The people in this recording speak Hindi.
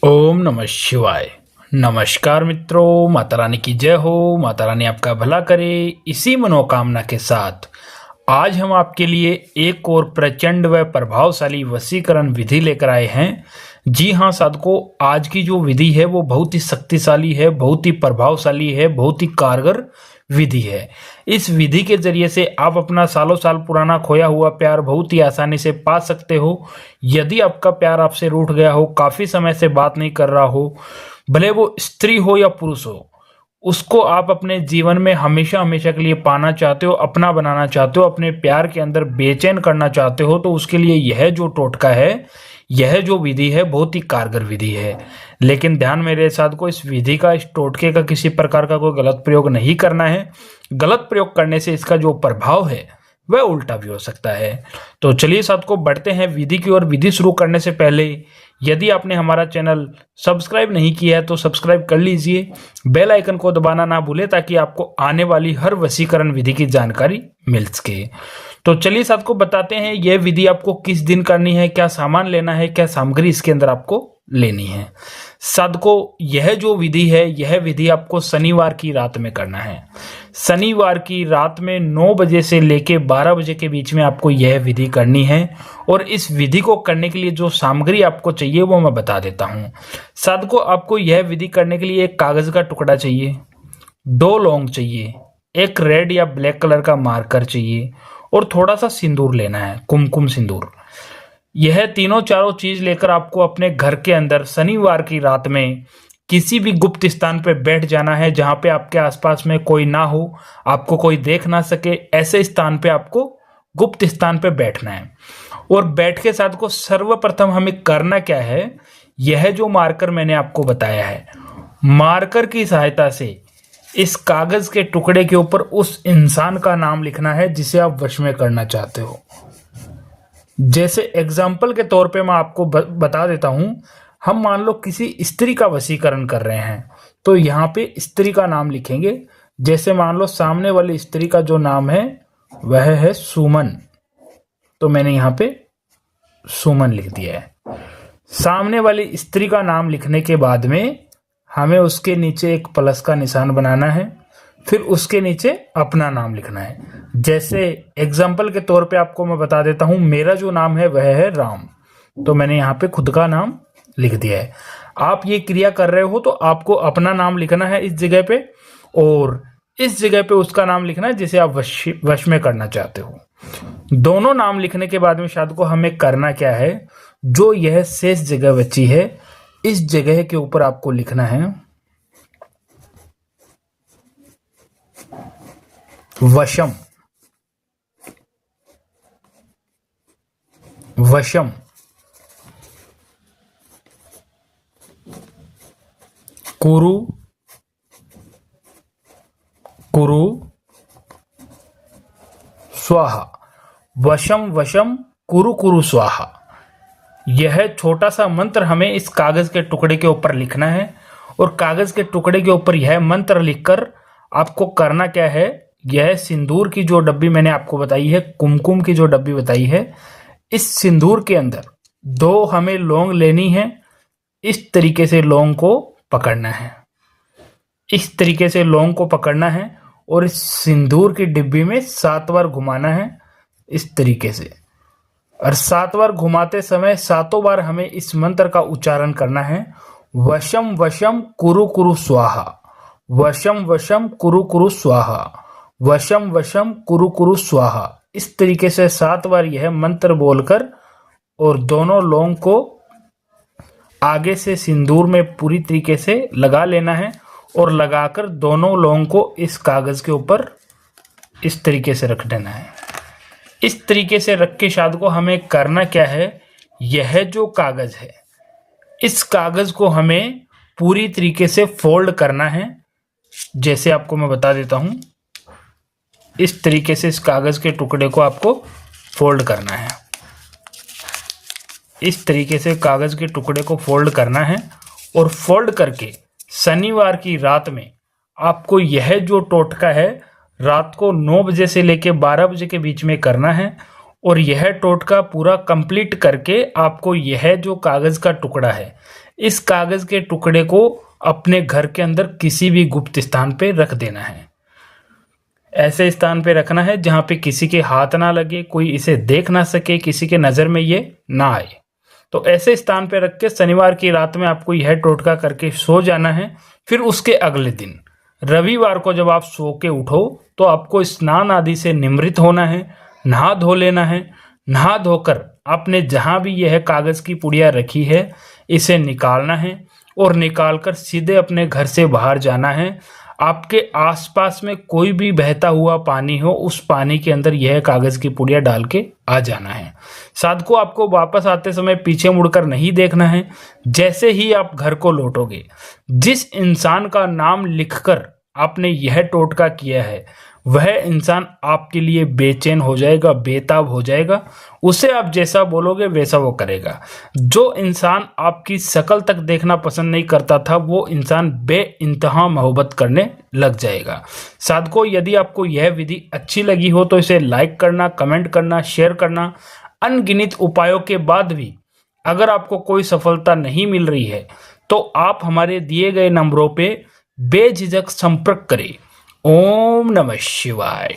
ओम नमः शिवाय। नमस्कार मित्रों, माता रानी की जय हो। माता रानी आपका भला करे, इसी मनोकामना के साथ आज हम आपके लिए एक और प्रचंड व प्रभावशाली वशीकरण विधि लेकर आए हैं। जी हाँ साधकों, आज की जो विधि है वो बहुत ही शक्तिशाली है, बहुत ही प्रभावशाली है, बहुत ही कारगर विधि है। इस विधि के जरिए से आप अपना सालों साल पुराना खोया हुआ प्यार बहुत ही आसानी से पा सकते हो। यदि आपका प्यार आपसे रूठ गया हो, काफी समय से बात नहीं कर रहा हो, भले वो स्त्री हो या पुरुष हो, उसको आप अपने जीवन में हमेशा हमेशा के लिए पाना चाहते हो, अपना बनाना चाहते हो, अपने प्यार के अंदर बेचैन करना चाहते हो, तो उसके लिए यह जो टोटका है, यह जो विधि है बहुत ही कारगर विधि है। लेकिन ध्यान मेरे साथ को, इस विधि का, इस टोटके का किसी प्रकार का कोई गलत प्रयोग नहीं करना है। गलत प्रयोग करने से इसका जो प्रभाव है वह उल्टा भी हो सकता है। तो चलिए साथ को बढ़ते हैं विधि की ओर। विधि शुरू करने से पहले यदि आपने हमारा चैनल सब्सक्राइब नहीं किया है तो सब्सक्राइब कर लीजिए, बेल आइकन को दबाना ना भूलें ताकि आपको आने वाली हर वशीकरण विधि की जानकारी मिल सके। तो चलिए साथ को बताते हैं यह विधि आपको किस दिन करनी है, क्या सामान लेना है, क्या सामग्री इसके अंदर आपको लेनी है। साधको, यह जो विधि है, यह विधि आपको शनिवार की रात में करना है। शनिवार की रात में 9 बजे से लेके 12 बजे के बीच में आपको यह विधि करनी है। और इस विधि को करने के लिए जो सामग्री आपको चाहिए वो मैं बता देता हूं। साधको, आपको यह विधि करने के लिए एक कागज का टुकड़ा चाहिए, 2 लौंग चाहिए, एक रेड या ब्लैक कलर का मार्कर चाहिए और थोड़ा सा सिंदूर लेना है, कुमकुम सिंदूर। यह तीनों चारों चीज लेकर आपको अपने घर के अंदर शनिवार की रात में किसी भी गुप्त स्थान पे बैठ जाना है, जहां पे आपके आसपास में कोई ना हो, आपको कोई देख ना सके, ऐसे स्थान पे आपको गुप्त स्थान पे बैठना है। और बैठ के साथ को सर्वप्रथम हमें करना क्या है, यह जो मार्कर मैंने आपको बताया है, मार्कर की सहायता से इस कागज के टुकड़े के ऊपर उस इंसान का नाम लिखना है जिसे आप वश में करना चाहते हो। जैसे एग्जाम्पल के तौर पे मैं आपको बता देता हूं, हम मान लो किसी स्त्री का वशीकरण कर रहे हैं, तो यहाँ पे स्त्री का नाम लिखेंगे। जैसे मान लो सामने वाली स्त्री का जो नाम है वह है सुमन, तो मैंने यहाँ पे सुमन लिख दिया है। सामने वाली स्त्री का नाम लिखने के बाद में हमें उसके नीचे एक प्लस का निशान बनाना है, फिर उसके नीचे अपना नाम लिखना है। जैसे एग्जाम्पल के तौर पे आपको मैं बता देता हूं, मेरा जो नाम है वह है राम, तो मैंने यहाँ पे खुद का नाम लिख दिया है। आप ये क्रिया कर रहे हो तो आपको अपना नाम लिखना है इस जगह पे, और इस जगह पे उसका नाम लिखना है जिसे आप वश में करना चाहते हो। दोनों नाम लिखने के बाद में शायद को हमें करना क्या है, जो यह शेष जगह बची है इस जगह के ऊपर आपको लिखना है वशम। वशम कुरु कुरु स्वाहा। वशम वशम कुरु कुरु स्वाहा, यह छोटा सा मंत्र हमें इस कागज के टुकड़े के ऊपर लिखना है। और कागज के टुकड़े के ऊपर यह मंत्र लिखकर आपको करना क्या है, यह सिंदूर की जो डब्बी मैंने आपको बताई है, कुमकुम की जो डब्बी बताई है, इस सिंदूर के अंदर 2 हमें लौंग लेनी है। इस तरीके से लौंग को पकड़ना है, इस तरीके से लौंग को पकड़ना है और इस सिंदूर की डिब्बी में 7 बार घुमाना है इस तरीके से। और 7 बार घुमाते समय 7 बार हमें इस मंत्र का उच्चारण करना है, वशम वशम कुरु कुरु स्वाहा, वशम वशम कुरु कुरु स्वाहा, वशम वशम कुरु कुरु स्वाहा। इस तरीके से 7 बार यह मंत्र बोलकर और दोनों लौंग को आगे से सिंदूर में पूरी तरीके से लगा लेना है। और लगाकर दोनों लौंग को इस कागज के ऊपर इस तरीके से रख देना है। इस तरीके से रख के शाद को हमें करना क्या है, यह जो कागज है, इस कागज को हमें पूरी तरीके से फोल्ड करना है। जैसे आपको मैं बता देता हूं, इस तरीके से इस कागज के टुकड़े को आपको फोल्ड करना है। इस तरीके से कागज के टुकड़े को फोल्ड करना है और फोल्ड करके शनिवार की रात में आपको यह जो टोटका है रात को 9 बजे से लेके 12 बजे के बीच में करना है। और यह टोटका पूरा कंप्लीट करके आपको यह जो कागज का टुकड़ा है इस कागज के टुकड़े को अपने घर के अंदर किसी भी गुप्त स्थान पे रख देना है। ऐसे स्थान पे रखना है जहां पे किसी के हाथ ना लगे, कोई इसे देख ना सके, किसी के नजर में ये ना आए। तो ऐसे स्थान पे रख के शनिवार की रात में आपको यह टोटका करके सो जाना है। फिर उसके अगले दिन रविवार को जब आप सो के उठो तो आपको स्नान आदि से निमृत होना है, नहा धो लेना है। नहा धोकर आपने जहां भी यह कागज की पुड़िया रखी है इसे निकालना है और निकालकर सीधे अपने घर से बाहर जाना है। आपके आसपास में कोई भी बहता हुआ पानी हो, उस पानी के अंदर यह कागज की पुड़िया डाल के आ जाना है। साधकों, आपको वापस आते समय पीछे मुड़कर नहीं देखना है। जैसे ही आप घर को लौटोगे, जिस इंसान का नाम लिखकर आपने यह टोटका किया है वह इंसान आपके लिए बेचैन हो जाएगा, बेताब हो जाएगा। उसे आप जैसा बोलोगे वैसा वो करेगा। जो इंसान आपकी शक्ल तक देखना पसंद नहीं करता था वो इंसान बेइंतहा मोहब्बत करने लग जाएगा। साधकों, यदि आपको यह विधि अच्छी लगी हो तो इसे लाइक करना, कमेंट करना, शेयर करना। अनगिनत उपायों के बाद भी अगर आपको कोई सफलता नहीं मिल रही है तो आप हमारे दिए गए नंबरों पे बेझिझक संपर्क करें। ओम नमः शिवाय।